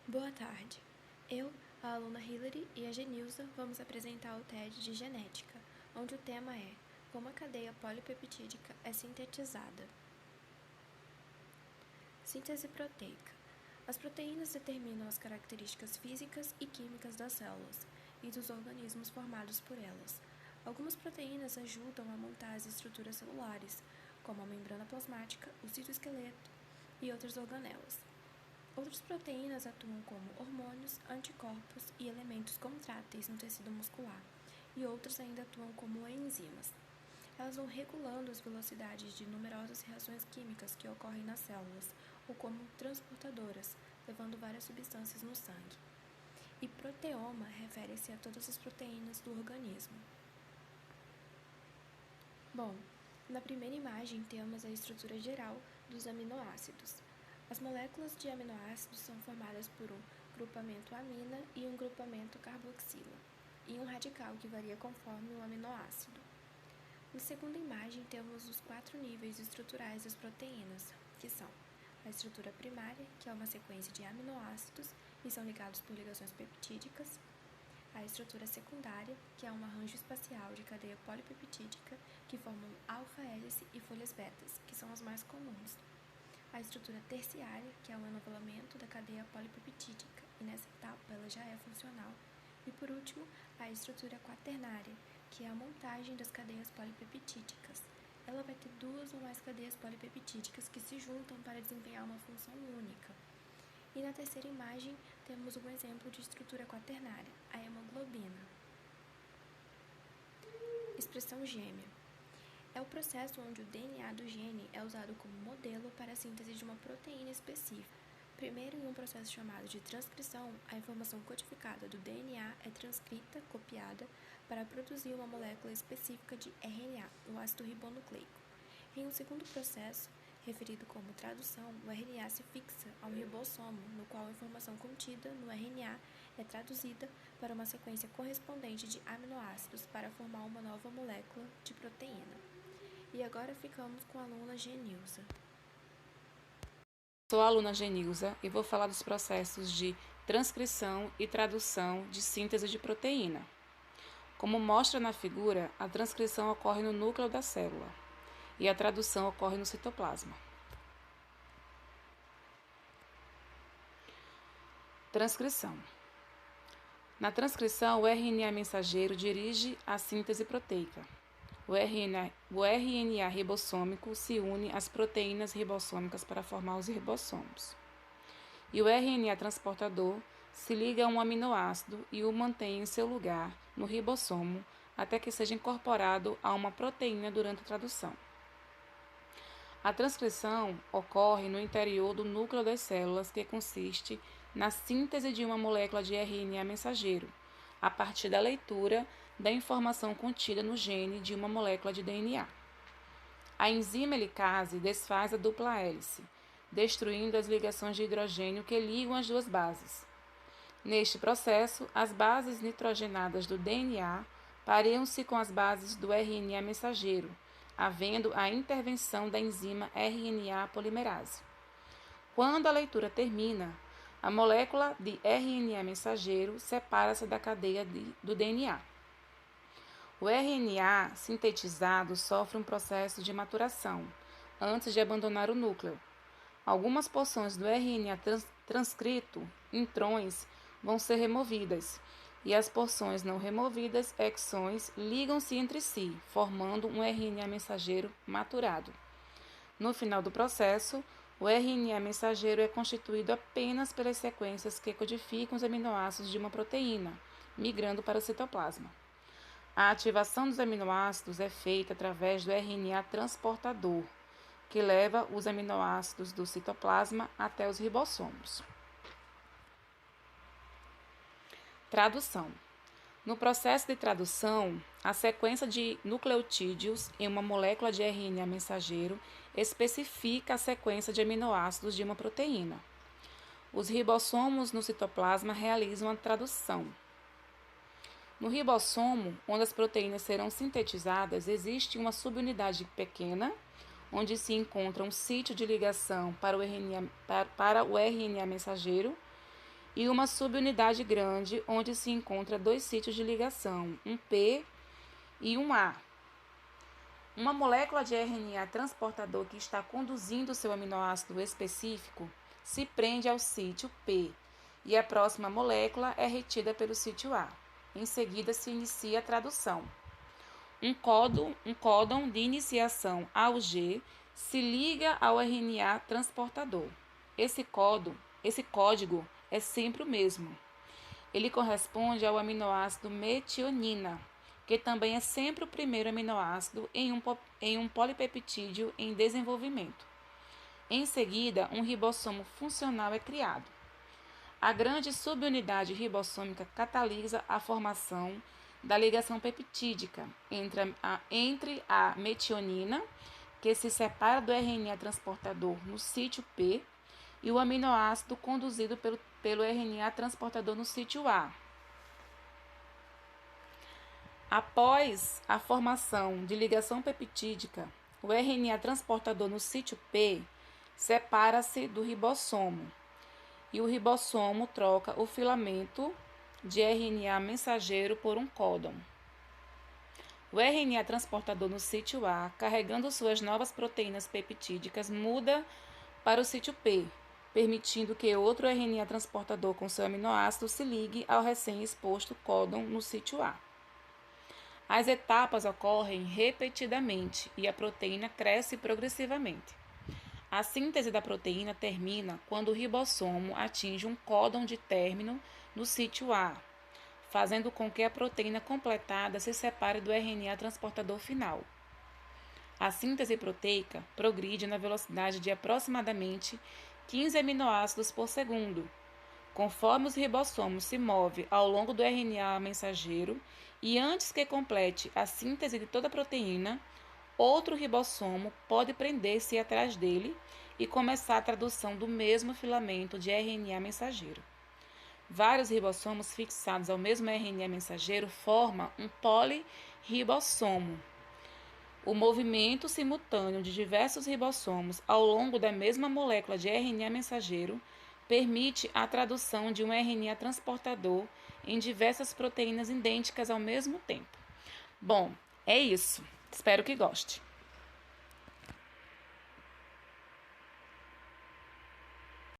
Boa tarde. Eu, a aluna Hilary e a Genilza vamos apresentar o TED de Genética, onde o tema é como a cadeia polipeptídica é sintetizada. Síntese proteica. As proteínas determinam as características físicas e químicas das células e dos organismos formados por elas. Algumas proteínas ajudam a montar as estruturas celulares, como a membrana plasmática, o citoesqueleto e outras organelas. Outras proteínas atuam como hormônios, anticorpos e elementos contráteis no tecido muscular, e outras ainda atuam como enzimas. Elas vão regulando as velocidades de numerosas reações químicas que ocorrem nas células, ou como transportadoras, levando várias substâncias no sangue. E proteoma refere-se a todas as proteínas do organismo. Bom, na primeira imagem temos a estrutura geral dos aminoácidos. As moléculas de aminoácidos são formadas por um grupamento amina e um grupamento carboxila, e um radical que varia conforme o aminoácido. Na segunda imagem temos os 4 níveis estruturais das proteínas, que são a estrutura primária, que é uma sequência de aminoácidos e são ligados por ligações peptídicas, a estrutura secundária, que é um arranjo espacial de cadeia polipeptídica que formam alfa-hélice e folhas betas, que são as mais comuns. A estrutura terciária, que é o enovelamento da cadeia polipeptídica, e nessa etapa ela já é funcional. E por último, a estrutura quaternária, que é a montagem das cadeias polipeptídicas. Ela vai ter 2 ou mais cadeias polipeptídicas que se juntam para desempenhar uma função única. E na terceira imagem, temos um exemplo de estrutura quaternária, a hemoglobina. Expressão gêmea. É o processo onde o DNA do gene é usado como modelo para a síntese de uma proteína específica. Primeiro, em um processo chamado de transcrição, a informação codificada do DNA é transcrita, copiada, para produzir uma molécula específica de RNA, o ácido ribonucleico. Em um segundo processo, referido como tradução, o RNA se fixa a um ribossomo, no qual a informação contida no RNA é traduzida para uma sequência correspondente de aminoácidos para formar uma nova molécula de proteína. E agora ficamos com a aluna Genilza. Sou a aluna Genilza e vou falar dos processos de transcrição e tradução de síntese de proteína. Como mostra na figura, a transcrição ocorre no núcleo da célula e a tradução ocorre no citoplasma. Transcrição. Na transcrição, o RNA mensageiro dirige a síntese proteica. O RNA ribossômico se une às proteínas ribossômicas para formar os ribossomos. E o RNA transportador se liga a um aminoácido e o mantém em seu lugar no ribossomo até que seja incorporado a uma proteína durante a tradução. A transcrição ocorre no interior do núcleo das células, que consiste na síntese de uma molécula de RNA mensageiro, a partir da leitura da informação contida no gene de uma molécula de DNA. A enzima helicase desfaz a dupla hélice, destruindo as ligações de hidrogênio que ligam as duas bases. Neste processo, as bases nitrogenadas do DNA pareiam-se com as bases do RNA mensageiro, havendo a intervenção da enzima RNA polimerase. Quando a leitura termina, a molécula de RNA mensageiro separa-se da cadeia do DNA. O RNA sintetizado sofre um processo de maturação antes de abandonar o núcleo. Algumas porções do RNA transcrito, intrões, vão ser removidas, e as porções não removidas, exons, ligam-se entre si, formando um RNA mensageiro maturado. No final do processo, o RNA mensageiro é constituído apenas pelas sequências que codificam os aminoácidos de uma proteína, migrando para o citoplasma. A ativação dos aminoácidos é feita através do RNA transportador, que leva os aminoácidos do citoplasma até os ribossomos. Tradução. No processo de tradução, a sequência de nucleotídeos em uma molécula de RNA mensageiro especifica a sequência de aminoácidos de uma proteína. Os ribossomos no citoplasma realizam a tradução. No ribossomo, onde as proteínas serão sintetizadas, existe uma subunidade pequena, onde se encontra um sítio de ligação para o RNA mensageiro, e uma subunidade grande onde se encontra dois sítios de ligação, um P e um A. Uma molécula de RNA transportador que está conduzindo seu aminoácido específico se prende ao sítio P e a próxima molécula é retida pelo sítio A. Em seguida se inicia a tradução. Um códon de iniciação AUG se liga ao RNA transportador. Esse código é sempre o mesmo. Ele corresponde ao aminoácido metionina, que também é sempre o primeiro aminoácido em um polipeptídeo em desenvolvimento. Em seguida, um ribossomo funcional é criado. A grande subunidade ribossômica catalisa a formação da ligação peptídica entre a metionina, que se separa do RNA transportador no sítio P, e o aminoácido conduzido pelo RNA transportador no sítio A. Após a formação de ligação peptídica, o RNA transportador no sítio P separa-se do ribossomo e o ribossomo troca o filamento de RNA mensageiro por um códon. O RNA transportador no sítio A, carregando suas novas proteínas peptídicas, muda para o sítio P, permitindo que outro RNA transportador com seu aminoácido se ligue ao recém-exposto códon no sítio A. As etapas ocorrem repetidamente e a proteína cresce progressivamente. A síntese da proteína termina quando o ribossomo atinge um códon de término no sítio A, fazendo com que a proteína completada se separe do RNA transportador final. A síntese proteica progride na velocidade de aproximadamente 15 aminoácidos por segundo, conforme os ribossomos se movem ao longo do RNA mensageiro e antes que complete a síntese de toda a proteína, outro ribossomo pode prender-se atrás dele e começar a tradução do mesmo filamento de RNA mensageiro. Vários ribossomos fixados ao mesmo RNA mensageiro formam um polirribossomo. O movimento simultâneo de diversos ribossomos ao longo da mesma molécula de RNA mensageiro permite a tradução de um RNA transportador em diversas proteínas idênticas ao mesmo tempo. Bom, é isso. Espero que goste.